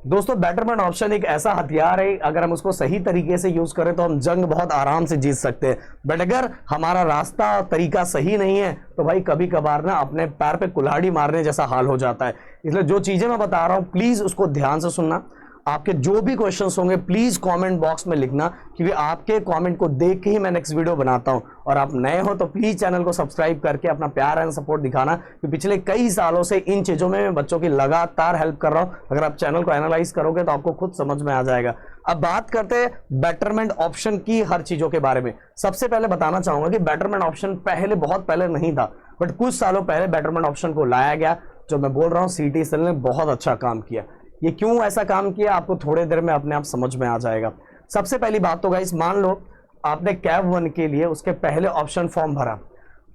दोस्तों betterment option एक ऐसा हथियार है, अगर हम उसको सही तरीके से यूज करें तो हम जंग बहुत आराम से जीत सकते हैं। बट अगर हमारा रास्ता और तरीका सही नहीं है तो भाई कभी कभार ना अपने पैर पे कुल्हाड़ी मारने जैसा हाल हो जाता है। इसलिए जो चीजें मैं बता रहा हूं प्लीज उसको ध्यान से सुनना। आपके जो भी क्वेश्चंस होंगे प्लीज कमेंट बॉक्स में लिखना, क्योंकि आपके कमेंट को देख के ही मैं नेक्स्ट वीडियो बनाता हूं। और आप नए हो तो प्लीज चैनल को सब्सक्राइब करके अपना प्यार एंड सपोर्ट दिखाना, कि पिछले कई सालों से इन चीजों में मैं बच्चों की लगातार हेल्प कर रहा हूं। अगर आप चैनल को एनालाइज करोगे तो आपको खुद समझ में आ जाएगा। अब बात करते हैं बेटरमेंट ऑप्शन की हर चीजों के बारे में। सबसे पहले बताना चाहूंगा कि बेटरमेंट ऑप्शन पहले बहुत पहले नहीं था, बट कुछ सालों पहले बेटरमेंट ऑप्शन को लाया गया। जो मैं बोल रहा हूं सिटी सेल ने बहुत अच्छा काम किया। ये क्यों ऐसा काम किया आपको थोड़ी देर में अपने आप समझ में आ जाएगा। सबसे पहली बात तो गाइस, मान लो आपने कैब 1 के लिए उसके पहले ऑप्शन फॉर्म भरा,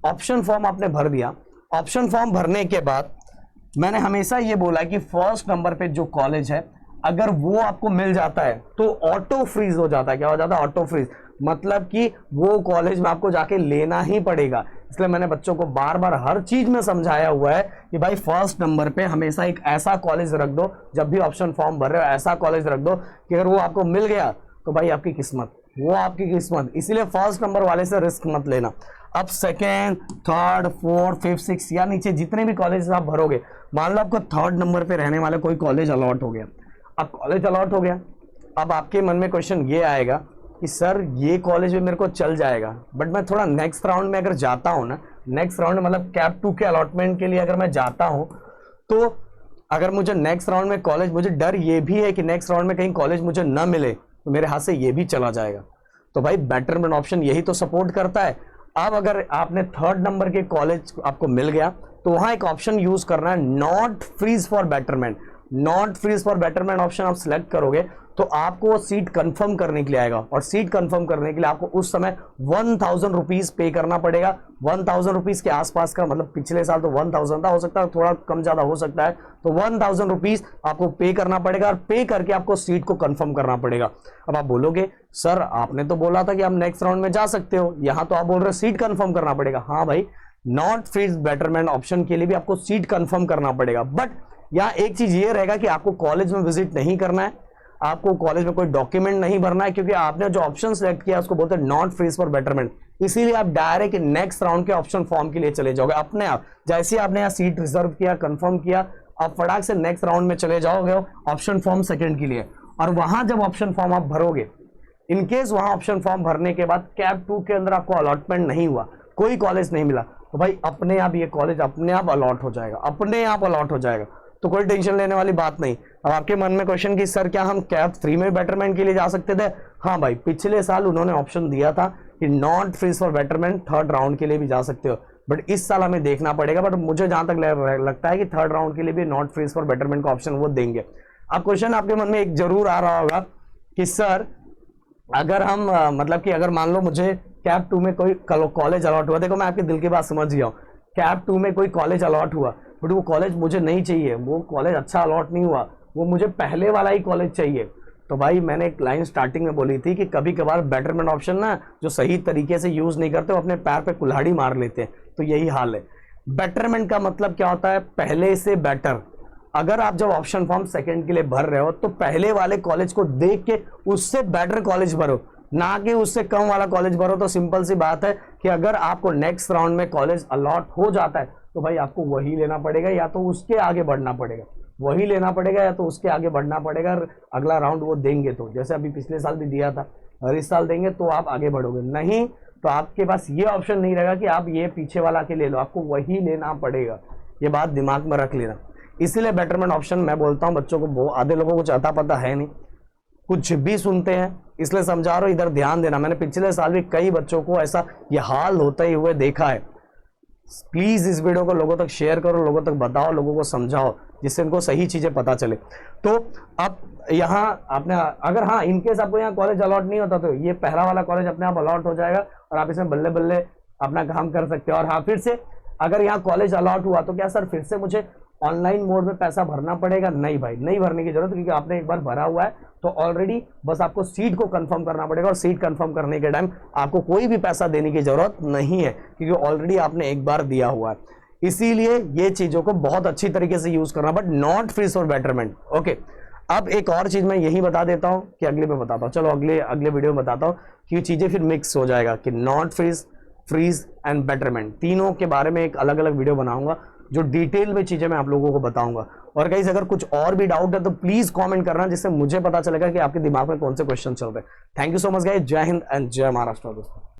ऑप्शन फॉर्म आपने भर दिया। ऑप्शन फॉर्म भरने के बाद मैंने हमेशा ये बोला कि फर्स्ट नंबर पे जो कॉलेज है अगर वो आपको मिल जाता है तो ऑटो फ्रीज हो जाता है। क्या हो जाता है? Auto freeze. मतलब कि वो कॉलेज में आपको जाके लेना ही पड़ेगा। इसलिए मैंने बच्चों को बार बार हर चीज में समझाया हुआ है कि भाई फर्स्ट नंबर पे हमेशा एक ऐसा कॉलेज रख दो, जब भी ऑप्शन फॉर्म भर रहे हो ऐसा कॉलेज रख दो कि अगर वो आपको मिल गया तो भाई आपकी किस्मत, वो आपकी किस्मत। इसीलिए फर्स्ट नंबर वाले से रिस्क मत लेना। अब second, third, fourth, fifth, six या नीचे जितने भी कॉलेज आप भरोगे, मान लो आपको थर्ड नंबर पे रहने वाला कोई कॉलेज अलॉट हो गया। अब कॉलेज अलॉट हो गया, अब आपके मन में क्वेश्चन ये आएगा कि सर ये कॉलेज में मेरे को चल जाएगा, बट मैं थोड़ा नेक्स्ट राउंड में अगर जाता हूँ ना, नेक्स्ट राउंड में मतलब कैप 2 के अलॉटमेंट के लिए अगर मैं जाता हूँ तो अगर मुझे नेक्स्ट राउंड में कॉलेज, मुझे डर ये भी है कि नेक्स्ट राउंड में कहीं कॉलेज मुझे ना मिले तो मेरे हाथ से ये भी चला जाएगा। तो भाई बेटरमेंट ऑप्शन यही तो सपोर्ट करता है। अब अगर आपने थर्ड नंबर के कॉलेज आपको मिल गया तो वहां एक ऑप्शन यूज करना है, not freeze for betterment. Not freeze for betterment option आप सिलेक्ट करोगे तो आपको वो सीट कंफर्म करने के लिए आएगा, और सीट कंफर्म करने के लिए आपको उस समय 1000 रुपीज पे करना पड़ेगा। 1000 रुपीज के आसपास का, मतलब पिछले साल तो 1000 था, हो सकता है थोड़ा कम ज्यादा हो सकता है, तो 1000 रुपीज आपको पे करना पड़ेगा और पे करके आपको सीट को कंफर्म करना पड़ेगा। अब आप बोलोगे सर आपने तो बोला था कि आप नेक्स्ट राउंड में जा सकते हो, यहां तो आप बोल रहे हो सीट कंफर्म करना पड़ेगा। हाँ भाई, नॉट फ्रीज बेटरमेंट ऑप्शन के लिए भी आपको सीट कंफर्म करना पड़ेगा। बट यहाँ एक चीज ये रहेगा कि आपको कॉलेज में विजिट नहीं करना है, आपको कॉलेज में कोई डॉक्यूमेंट नहीं भरना है, क्योंकि आपने जो ऑप्शन सेलेक्ट किया उसको बोलते हैं नॉट फ्रीज फॉर बेटरमेंट। इसीलिए आप डायरेक्ट नेक्स्ट राउंड के ऑप्शन फॉर्म के लिए चले जाओगे अपने आप। जैसे आपने यहाँ सीट रिजर्व किया, कंफर्म किया, आप फटाक से नेक्स्ट राउंड में चले जाओगे ऑप्शन फॉर्म सेकंड के लिए। और वहां जब ऑप्शन फॉर्म आप भरोगे, इनकेस वहां ऑप्शन फॉर्म भरने के बाद कैप 2 के अंदर आपको अलॉटमेंट नहीं हुआ, कोई कॉलेज नहीं मिला, तो भाई अपने आप ये कॉलेज अपने आप अलॉट हो जाएगा, अपने आप अलॉट हो जाएगा। तो कोई टेंशन लेने वाली बात नहीं। अब आपके मन में क्वेश्चन कि सर क्या हम कैप 3 में बेटरमेंट के लिए जा सकते थे? हाँ भाई, पिछले साल उन्होंने ऑप्शन दिया था कि not freeze for betterment third round के लिए भी जा सकते हो, बट इस साल हमें देखना पड़ेगा। बट मुझे जहां तक लगता है कि थर्ड राउंड के लिए भी नॉट फ्रीज फॉर बेटरमेंट का ऑप्शन वो देंगे। अब क्वेश्चन आपके मन में एक जरूर आ रहा होगा कि सर अगर हम मतलब कि अगर मान लो मुझे कैप 2 में कोई कॉलेज अलॉट हुआ, देखो मैं आपके दिल की बात समझ गया हूँ, कैप 2 में कोई कॉलेज अलॉट हुआ बट वो कॉलेज मुझे नहीं चाहिए, वो कॉलेज अच्छा अलॉट नहीं हुआ, वो मुझे पहले वाला ही कॉलेज चाहिए। तो भाई मैंने एक लाइन स्टार्टिंग में बोली थी कि कभी कभार बेटरमेंट ऑप्शन ना जो सही तरीके से यूज नहीं करते वो अपने पैर पे कुल्हाड़ी मार लेते हैं। तो यही हाल है। बेटरमेंट का मतलब क्या होता है? पहले से बेटर। अगर आप जब ऑप्शन फॉर्म सेकंड के लिए भर रहे हो तो पहले वाले कॉलेज को देख के उससे बेटर कॉलेज भरो, ना कि उससे कम वाला कॉलेज भरो। तो सिंपल सी बात है कि अगर आपको नेक्स्ट राउंड में कॉलेज अलॉट हो जाता है तो भाई आपको वही लेना पड़ेगा या तो उसके आगे बढ़ना पड़ेगा, वही लेना पड़ेगा या तो उसके आगे बढ़ना पड़ेगा। अगला राउंड वो देंगे तो, जैसे अभी पिछले साल भी दिया था, और इस साल देंगे तो आप आगे बढ़ोगे, नहीं तो आपके पास ये ऑप्शन नहीं रहेगा कि आप ये पीछे वाला के ले लो, आपको वही लेना पड़ेगा। ये बात दिमाग में रख लेना। इसीलिए बेटरमेंट ऑप्शन मैं बोलता हूँ बच्चों को, आधे लोगों को कुछ अता पता है नहीं, कुछ भी सुनते हैं, इसलिए समझा रहा हूं इधर ध्यान देना। मैंने पिछले साल भी कई बच्चों को ऐसा ये हाल होते ही हुए देखा है। प्लीज इस वीडियो को लोगों तक शेयर करो, लोगों तक बताओ, लोगों को समझाओ, जिससे उनको सही चीजें पता चले। तो अब यहाँ आपने अगर हाँ इनकेस आपको यहाँ कॉलेज अलॉट नहीं होता तो ये पहला वाला कॉलेज अपने आप अलॉट हो जाएगा और आप इसमें बल्ले बल्ले अपना काम कर सकते हो। और हाँ, फिर से अगर यहाँ कॉलेज अलॉट हुआ तो क्या सर फिर से मुझे ऑनलाइन मोड में पैसा भरना पड़ेगा? नहीं भाई, नहीं भरने की जरूरत, क्योंकि आपने एक बार भरा हुआ है तो ऑलरेडी बस आपको सीट को कंफर्म करना पड़ेगा, और सीट कंफर्म करने के टाइम आपको कोई भी पैसा देने की जरूरत नहीं है, क्योंकि ऑलरेडी आपने एक बार दिया हुआ है। इसीलिए ये चीजों को बहुत अच्छी तरीके से यूज करना, but not freeze for betterment. Okay, अब एक और चीज मैं यही बता देता हूं कि अगले में बताता हूं, चलो अगले वीडियो में बताता हूं कि ये चीजें फिर मिक्स हो जाएगा कि not freeze, freeze and betterment, तीनों के बारे में एक अलग अलग वीडियो बनाऊंगा जो डिटेल में चीजें मैं आप लोगों को बताऊंगा। और गाइस अगर कुछ और भी डाउट है तो प्लीज कमेंट करना, जिससे मुझे पता चलेगा कि आपके दिमाग में कौन से क्वेश्चन चल रहे हैं। Thank you so much guys, जय हिंद एंड जय महाराष्ट्र दोस्तों।